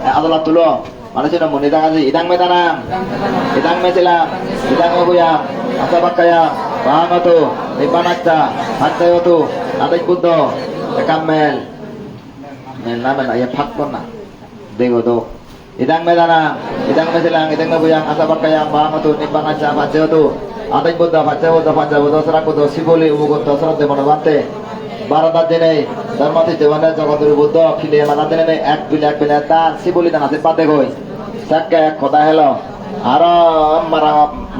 adalah tulo mana sih namun idang metanam idang mesilam idang obuya asa bakaya bangatu lipanakta hatayatu adik budo kamel nama na ya pakpona dengodo idang metanam idang mesilam idang obuya asa bakaya bangatu lipanakta hatayatu adik budo hatayatu serak budo sibuli ubugoto serak demonabante বারোটার দিনে ধর্মতি জীবনের জগতের বুদ্ধ ফিলে মানা দিনে এক বিলে তার শিবলি দান আছে পাতে গই সাক্কা এক কথা হেলো আর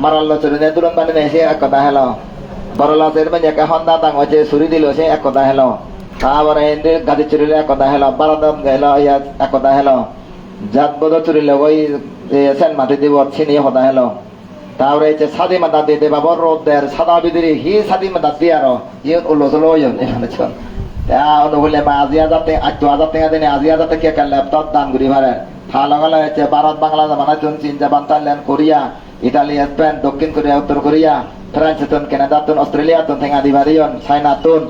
মারাল্লো চুরি দুলন বানিয়ে সে এক কথা হেলো বড়লা চেয়ারম্যান একা হন্দা দাং হচ্ছে চুরি দিল সে এক কথা হেলো তারপরে হিন্দি গাদি চুরিলে এক কথা হেলো বারোদাম গেল এক কথা হেলো জাত বোধ চুরিলে ওই সেন মাটি দিব চিনি কথা হেলো তারপরে সাদি মাদা দিয়ে দেবা বড় রোদের সাদা বিদিরি হি সাদি মাদা দিয়ে আর ইয়ে উল্লো চলো ইয়ন এখানে চল অনুকূলে মা আজিয়া যাতে আজ হাজার টাকা দিনে আজিয়া যাতে কে কাল ল্যাপটপ দান করি ভারে থা লাগালে হচ্ছে ভারত বাংলা জামানা চুন চীন Japan Thailand Korea Italy Spain দক্ষিণ কোরিয়া উত্তর কোরিয়া ফ্রান্স তুন কানাডা তুন অস্ট্রেলিয়া তুন থেঙ্গা দিবারিয়ন চাইনা তুন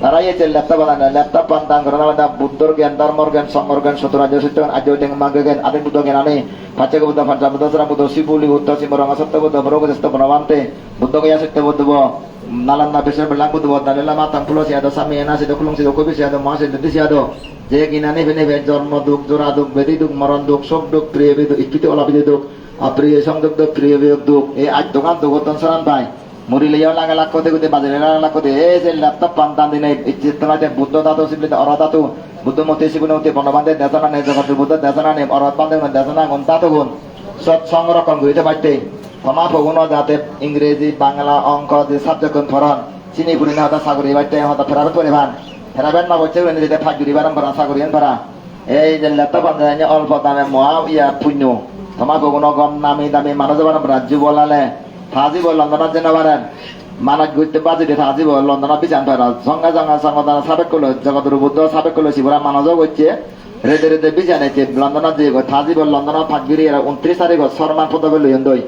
তারা হচ্ছে ল্যাপটপ বানানো ল্যাপটপ দান করানো বুদ্ধর জ্ঞান ধর্মর জ্ঞান সংঘর জ্ঞান সতরাজ্য সৃষ্টি আজ মাগে জ্ঞান আদি বুদ্ধ জ্ঞান আমি পাচক বুদ্ধ পাঞ্চা বুদ্ধ সরা বুদ্ধ শিবুলি বুদ্ধ শিবরঙ্গ সত্য বুদ্ধ বরগস্ত বনবান্তে বুদ্ধ গয়া সত্য বুদ্ধ নালান্না বিশ্বের বেলাং বুদ্ধ নালিলা মাতাং ফুলো সিয়াদো স্বামী এনা সিদ্ধ কুলুং সিদ্ধ কবি সিয়াদো মহা সিদ্ধ সিয়াদো যে কিনা নেবে নেবে জন্ম দুঃখ জোড়া দুঃখ বেদি দুঃখ মরণ দুঃখ শোক দুঃখ প্রিয় বিদুখ ইচ্ছিত অলাপিত দুঃখ অপ্রিয় সংযোগ দুঃখ প্রিয় বিয়োগ দুঃখ এই আজ দোকান দুগতন সরান পায় মুরিলিয়াও লাগা লাখ কোতে কোতে বাজারে লাখ কোতে এই যে ল্যাপটপ পান্তান দিনে ইচ্ছিতনাতে বুদ্ধ দাতু সিবলিতে অর দাতু বুদ্ধ মতে শিবনতে বনবান্ধে দেশনা নে জগত বুদ্ধ দেশনা নে অরত বান্ধে দেশনা গুণ দাতু গুণ সৎ সংরক্ষণ করিতে পারতে ক্ষমা ভগুন যাতে ইংরেজি বাংলা অঙ্ক যে সাবজেক্ট ফরন চিনি পুরি না হতা সাগরি বাইতে হতা ফেরাবে পরে ভান ফেরাবেন না বলছে যেটা ফাজুরি বারাম ভরা সাগরিয়ান ভরা এই যে ল্যাপটপ পান্তানে অল্প দামে মহা ইয়া পুণ্য ক্ষমা ভগুন গম নামি দামি মানুষ বারাম রাজ্য বলালে থাজিব লন্ডনত জেনাবারেন মানক গুইতে বাজিতে থাজিব লন্ডনত বিচান পারা সঙ্গে সঙ্গে সংগঠন সাবেক করলো জগতের বুদ্ধ সাবেক করলো শিবরা মানজ হচ্ছে রেদে রেদে বিচানে যে লন্ডনত যে থাজিব লন্ডনত ফাঁকবিরি 29 তারিখ সরমান পদবে লইন দই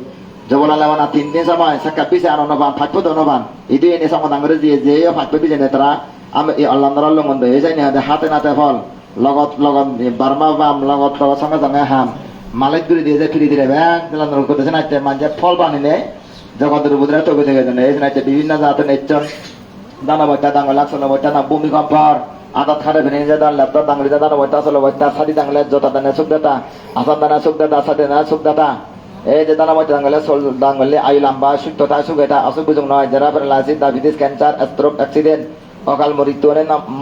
জবলালে মানা 3 দিন সময় সাক্কা পিছে আনবান ফাঁকপো দনবান ইদি এনে সংগঠন করে দিয়ে যে ফাঁকপো বিচানে তারা আমি লন্ডনত লঙ্গন দই যাই না হাতে নাতে ফল লগত লগত বার্মা বাম লগত সঙ্গে সঙ্গে হাম মালিক দূরে দিয়ে যে ফিরি দিলে ব্যাংক লন্ডন করতেছে না মানে ফল বানিয়ে জগতের বুদ্রা তবে থেকে এই বিভিন্ন জাতের নেচন দানা বইটা দাঙ্গল আসলে বইটা না ভূমিকম্পর আদাত খারে ভেঙে যে দান ল্যাপটপ দাঙ্গলি দানা বইটা আসলে বইটা সাদি দাঙ্গলে জটা দানা সুখ দাতা আসাদ দানা সুখ দাতা আসাদ দানা সুখ দাতা এই যে দানা বইটা দাঙ্গলে সোল দাঙ্গলে আয়ু লম্বা সুস্থতা সুখ এটা অসুখ বুঝুক নয় যারা paralysis diabetes cancer stroke accident অকাল মৃত্যু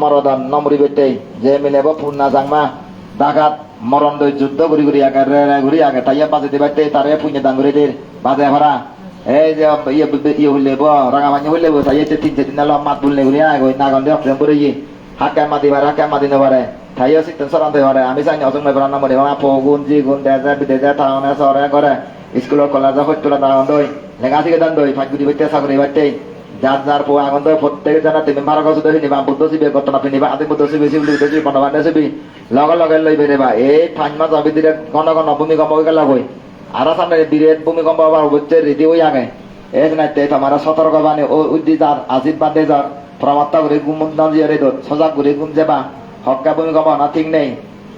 মরদন নমরি বেটে যে মিলেব পূর্ণা জাংমা ডাকাত মরণ দই যুদ্ধ ঘুরি ঘুরি আগে ঘুরি আগে তাইয়া বাজে দিবাইতে তারে পুণ্য দাঙ্গুরিদের বাজে ভরা এই যে ইয়ে হইলে রাঙামানি হইলে তাই 3 দিন মাত বললে ঘুরি আগে নাগন দিয়ে অপশন করে হাক্কা মাতি পারে হাক্কা মাতি নেবারে তাইও সিস্টেম সরাতে পারে আমি চাই অজং মেবরান নাম মনে মা পগুন জি গুণ দেজা বিদেজা টাউনে শহরে করে স্কুল কলেজ হইতলা দাঁড়ান দই লেখা থেকে দান দই ফাঁকুদি বইতে চাকরি বাইতে যার যার পো আগুন দই প্রত্যেক জানা তুমি 12 বছর ধরে নিবা বুদ্ধ শিবে ঘটনা পিনিবা আদি বুদ্ধ শিবে শিবলি বনবান্ধে শিবি লগে লগে লই বেরেবা এই 5 মাস যাবি দিলে ঘন ঘন ভূমিকম্প হয়ে গেল হই আর সামনে বিরেট ভূমিকম্প আবার হচ্ছে রেডি হয়ে আগে এই নাইতে তোমার সতর্ক বাণী ও উদ্দিদার আজিব বাদে যার প্রমাত্তা করে গুম দিয়ে দত সজাগ করে গুম যাবা হক্কা ভূমিকম্প না ঠিক নেই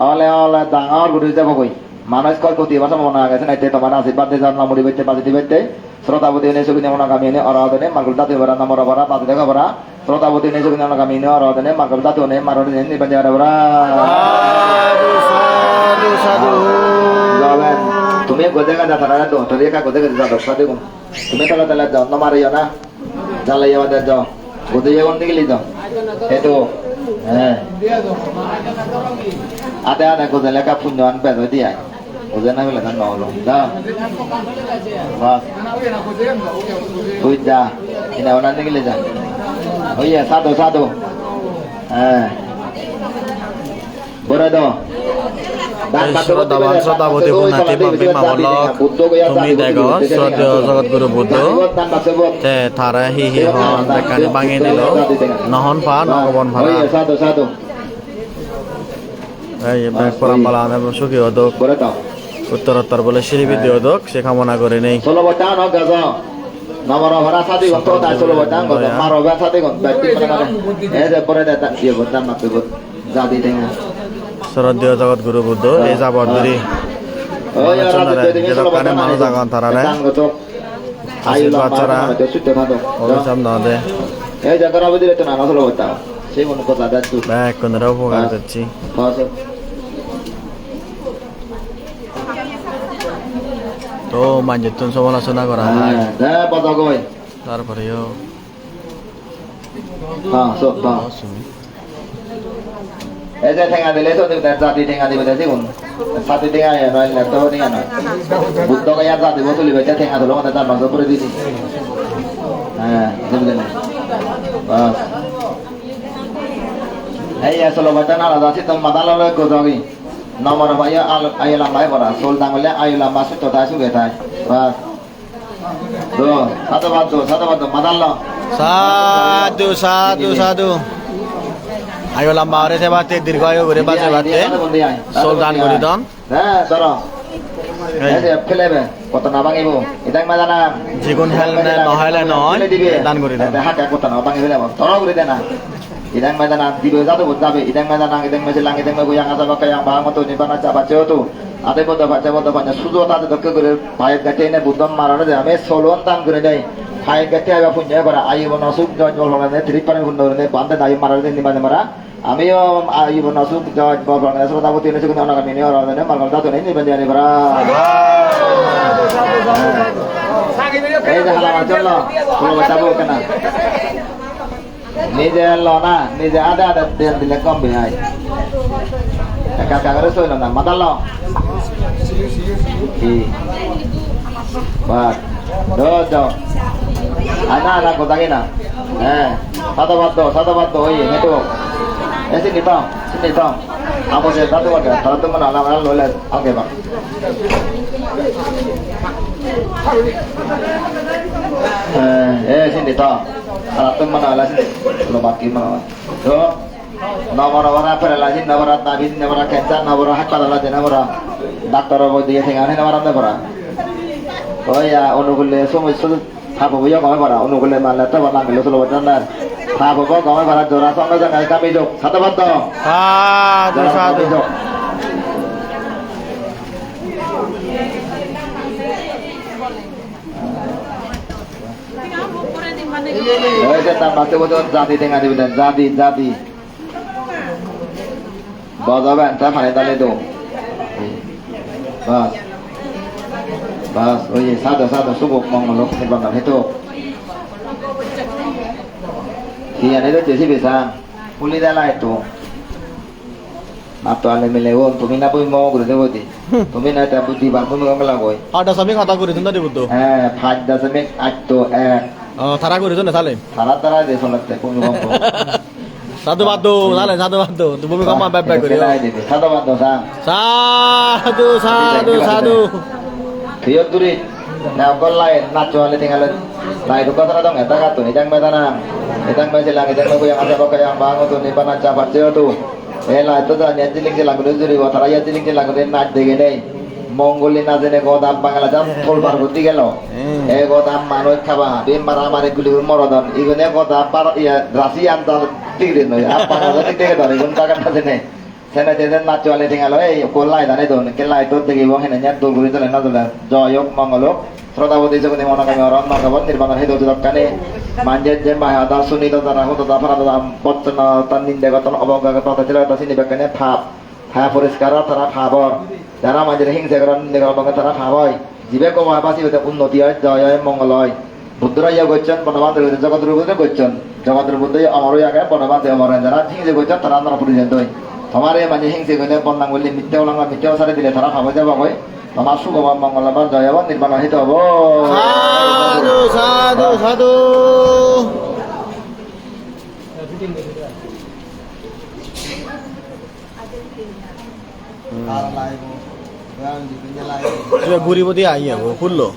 অলে অলে ডাঙর ঘুরে যাব কই মানুষ কয় ক্ষতি বাসা মনে গেছে নাইতে তোমার আজিব বাদে যার নামরি বাইতে বাজিতে বাইতে শ্রোতাবতী এনে ছবি নেমন গামী এনে অরাধনে মার্গুল দাঁত এবার নামর ভরা বাজে দেখা ভরা শ্রোতাবতী এনে ছবি নেমন গামী এনে অরাধনে মার্গুল দাঁত এনে মারণ এনে বাজে ভরা তুমি গোজে গাজা তারা তো তোরে কা গোজে গাজা দক্ষা দেবো তুমি তাহলে তাহলে যাও না মারিও না জ্বালাই আমাদের যাও গোজে কোন দিকে যাও এই তো হ্যাঁ আদে আদে গোজে লেখা পুণ্য আনবে দিয়ে গোজে না বলে না হলো যা বাস তুই যা এনে ওনার দিকে যা ওইয়া সাধু সাধু হ্যাঁ বড় দাও শ্রদ্ধাবান শ্রদ্ধাবতী পুণ্যাতি মাম্পি মামল তুমি দেখো শ্রদ্ধেয় জগৎগুরু বুদ্ধ তে তারা হি হন দেখানি ভাঙিয়ে দিল নহন পা নগবন ভাড়া এই পরম্পরা সুখী হদক উত্তরোত্তর বলে শিল্পী দিওদক সে কামনা করে নেই nomor orang satu itu tak solo batang, kalau maroba satu itu berarti mana? Ada pernah datang dia batang macam itu jadi dengan শ্রদ্ধেয় জগৎগুরু বুদ্ধ এই যাবৎ ধরি যেখানে মানুষ আগন তারারে আশীর্বাদ ছাড়া অভিশাপ না দে ব্যাগ কোনরা উপকার দিচ্ছি তো মানজিতুন সমালোচনা করা হয় তারপরেও এই যে ঠেঙা দিলে তো জাতি ঠেঙা দিবে দেখুন সাথে ঠেঙা নয় ল্যাপটপ ঠেঙা নয় বুদ্ধ গাইয়া জাতি বতুলি বেচা ঠেঙা ধরো আমাদের তার মাংস করে দিদি হ্যাঁ বুঝলেন বাস এই আসলে বাচ্চা না রাজা তো মাদালালে গোজাগি নম্বর ভাইয়া আইলা মাই বড়া সোল দাঙ্গলে আইলা মাসু তো তাই সুগে তাই বাস দো সাতবাদ মাদাল্লা সাধু সাধু সাধু আয়ো লম্বা হরে সে বাতে দীর্ঘ আয়ু করে বাঁচে বাতে সোলদান করে দন হ্যাঁ ধরো এই যে ফেলেবে কত না ভাঙিব ইদাং মাদা না জীবন হেলনে নহলে নয় দান করে দেন হাতে কত না ভাঙি ফেলে ধরো করে দেনা ইদাং মাদা না দিবে যাতো যাবে ইদাং মাদা না ইদাং মেছে লাঙ্গি দেং গোয়াং আসা বাকা yang বাহামতো নিবানা চাবা চেতো আদে বদ বাচ্চা বদ বাচ্চা সুজো তাতে দক্ষ করে পায়ের গাতে এনে বুদ্ধম মারানো যে আমি সোলন দান করে দেই পায়ের গাতে আইবা পুঞ্জা করা আইবন অসুখ জয় বলনে ত্রিপারে হুন্ডনে বান্দে দাই মারা দেন নিবানে মারা আমিও আইবন অসুখ জয় বলনে শ্রোতাবতী এনে সুখ অনাগামী নিয়ে অরনে মার্গল দাতো নেই নিবান জানি মারা এই যে হালা চল কোনো বাচ্চা বল কেনা নিজে লনা নিজে আদা আদা দেন দিলে কম বেহাই একা একা করে সইল না মাদাল কি বাস দো আনা না কোথায় না হ্যাঁ সাতবাদ ওই হেঁটো এসে নিতাম আমাদের দাদু বাটা তারা তো মনে আলাদা লইলে আগে বা এসে নিতাম তারা তো মনে আলাদা lo বাকি মনে তো nomor orang perelasin nomor nabi nomor kencan nomor hak pada je nomor dokter boy dia tinggal ni nomor apa pera oh ya onugule semua itu apa boleh kau pera onugule malah tu orang gelo selalu benar apa boleh kau pera jora sama jangan kami jok satu batu satu oh itu tambah betul jadi tinggal di benar jadi বাজাবেন তা ফানে তালে তো বাস ওই সাদা শুভ মঙ্গল নির্বাণ হেতু কি আনে তো JC বেসা পুলি দালা এতো মাত্র আলে মিলে ও তুমি না বই মগ করে দেবো দি তুমি না তা বুদ্ধি বার তুমি গঙ্গলা কই 8 খাতা করে দিন দেব তো হ্যাঁ 5.8 তো 1 তারা করে দেন তাহলে তারা দেশ লাগতে কোন গঙ্গ সাধু বাদ্দো তুমি কমা ব্যাপার করে সাধু Tuyoduri, now go line, not to anything else. Like the Cotaradong, and Tagato, Idang Madana, Idang Mazilang, Idang Moya, Azabaka, Bango, Nipana Chapatio, Ella, Tota, Yatiling, Laguduri, what are Yatiling, Lagudin, not the day. Mongolina, the Godam Bangladesh, Tolbar Butigelo, Egodam Mano Kaba, Bimbarama, Morodon, even Egodam Rasian Tigrin, Apana, even Tagan. Senator not to anything away, cool light and I don't kill light, don't take one and yet to go into another joy of Mongolo. Throw out this one on around the one head of the Cane, Manjet, Jemba, Sunito, the Rahoto, the Parada, Boston, Tandin, the Goton of the Sinibacane, Pap, half for his Karatara Harbor, the Ramajan Hings, the Gobatara Hawaii, Zibeco, Mapasi with the Unotia, Joy, Mongoloi, Budra Yagochan, Bonavata with the Zagadru with the Gochan, Jagadru Buddha, Amoria, Bonavata, and the things they go just around for the हमारे माने हिंसे गने बन्ना बोले मिट्टे वाला मिट्टे सारे दिले थारा खावा जाबा कोई तमाशु गवा मंगला बार जयवा निर्माण हित हबो साधु गुरी बोदी आई है वो फुल्लो